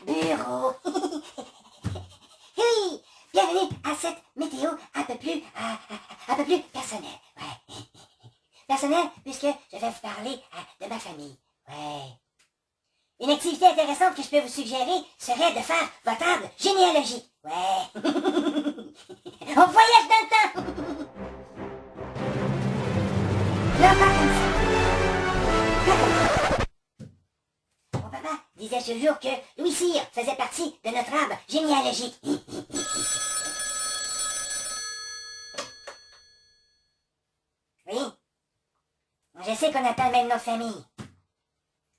Bureau. Oui, bienvenue à cette météo un peu plus personnelle. Ouais. Personnelle, puisque je vais vous parler de ma famille. Ouais. Une activité intéressante que je peux vous suggérer serait de faire votre arbre généalogique. Ouais. On voyage dans le temps. Non, pas comme ça. Pas comme ça. Mon papa disait toujours que Louis Cyr faisait partie de notre arbre généalogique. Oui. Je sais qu'on appelle même notre famille.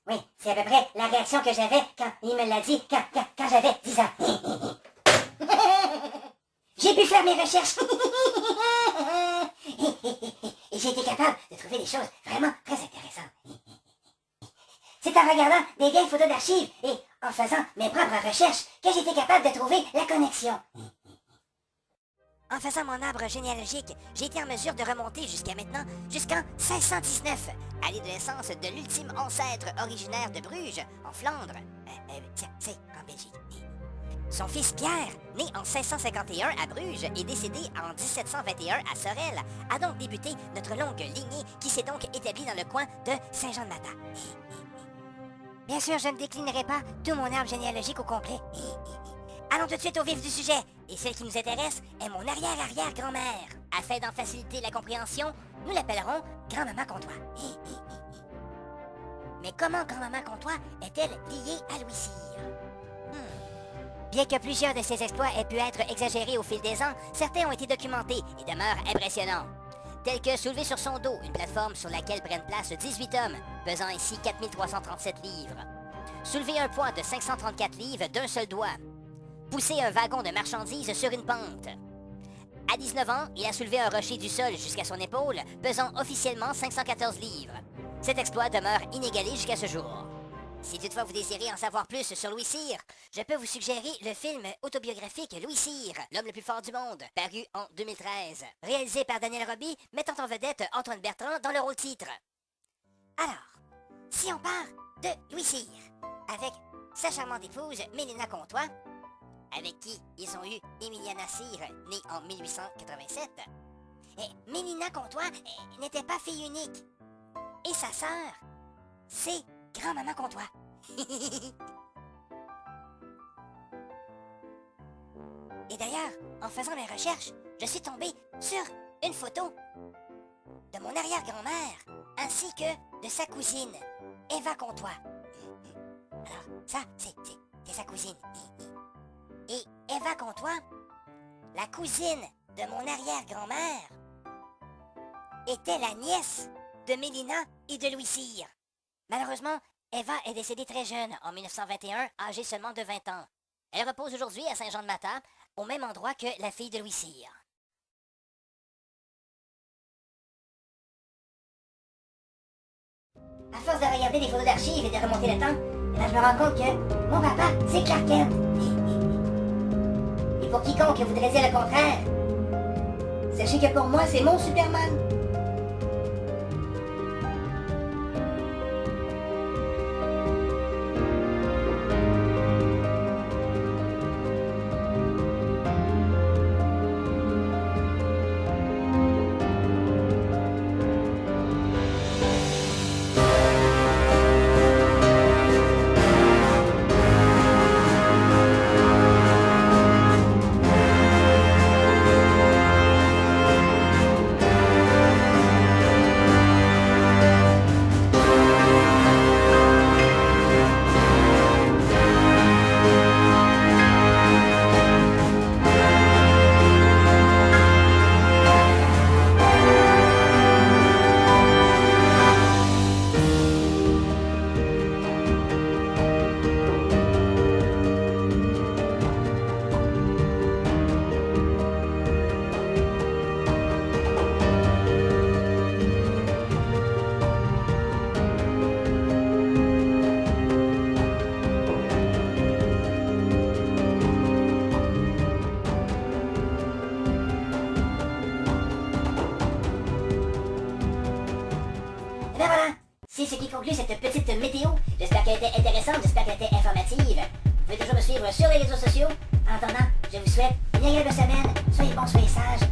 Oui, c'est à peu près la réaction que j'avais quand il me l'a dit, quand j'avais 10 ans. J'ai pu faire mes recherches. Et j'ai été capable de trouver des choses vraiment très intéressantes. C'est en regardant des vieilles photos d'archives et en faisant mes propres recherches que j'ai été capable de trouver la connexion. En faisant mon arbre généalogique, j'ai été en mesure de remonter jusqu'à maintenant, jusqu'en 1619, à l'adolescence de l'ultime ancêtre originaire de Bruges, en Flandre. Tiens, c'est en Belgique. Son fils Pierre, né en 1651 à Bruges et décédé en 1721 à Sorel, a donc débuté notre longue lignée qui s'est donc établie dans le coin de Saint-Jean-de-Mata. Bien sûr, je ne déclinerai pas tout mon arbre généalogique au complet. Allons tout de suite au vif du sujet, et celle qui nous intéresse est mon arrière-arrière-grand-mère. Afin d'en faciliter la compréhension, nous l'appellerons Grand-Maman Comtois. Mais comment Grand-Maman Comtois est-elle liée à Louis Cyr? Bien que plusieurs de ses exploits aient pu être exagérés au fil des ans, certains ont été documentés et demeurent impressionnants. Tels que soulever sur son dos une plateforme sur laquelle prennent place 18 hommes, pesant ainsi 4337 livres. Soulever un poids de 534 livres d'un seul doigt. Pousser un wagon de marchandises sur une pente. À 19 ans, il a soulevé un rocher du sol jusqu'à son épaule, pesant officiellement 514 livres. Cet exploit demeure inégalé jusqu'à ce jour. Si toutefois vous désirez en savoir plus sur Louis Cyr, je peux vous suggérer le film autobiographique Louis Cyr, l'homme le plus fort du monde, paru en 2013, réalisé par Daniel Roby, mettant en vedette Antoine Bertrand dans le rôle titre. Alors, si on part de Louis Cyr, avec sa charmante épouse Mélina Comtois, avec qui ils ont eu Émiliana Cyr, née en 1887, et Mélina Comtois n'était pas fille unique. Et sa sœur, c'est Grand-Maman Comtois. Et d'ailleurs, en faisant mes recherches, je suis tombé sur une photo de mon arrière-grand-mère ainsi que de sa cousine, Eva Comtois. Alors, ça, c'est sa cousine. Et Eva Comtois, la cousine de mon arrière-grand-mère, était la nièce de Mélina et de Louis Cyr. Malheureusement, Eva est décédée très jeune, en 1921, âgée seulement de 20 ans. Elle repose aujourd'hui à Saint-Jean-de-Mata, au même endroit que la fille de Louis Cyr. À force de regarder des photos d'archives et de remonter le temps, je me rends compte que mon papa, c'est Clark Kent. Et pour quiconque voudrait dire le contraire, sachez que pour moi, c'est mon Superman. conclut cette petite météo. J'espère qu'elle était intéressante, j'espère qu'elle était informative. Vous pouvez toujours me suivre sur les réseaux sociaux. En attendant, je vous souhaite une agréable semaine. Soyez bons, soyez sages.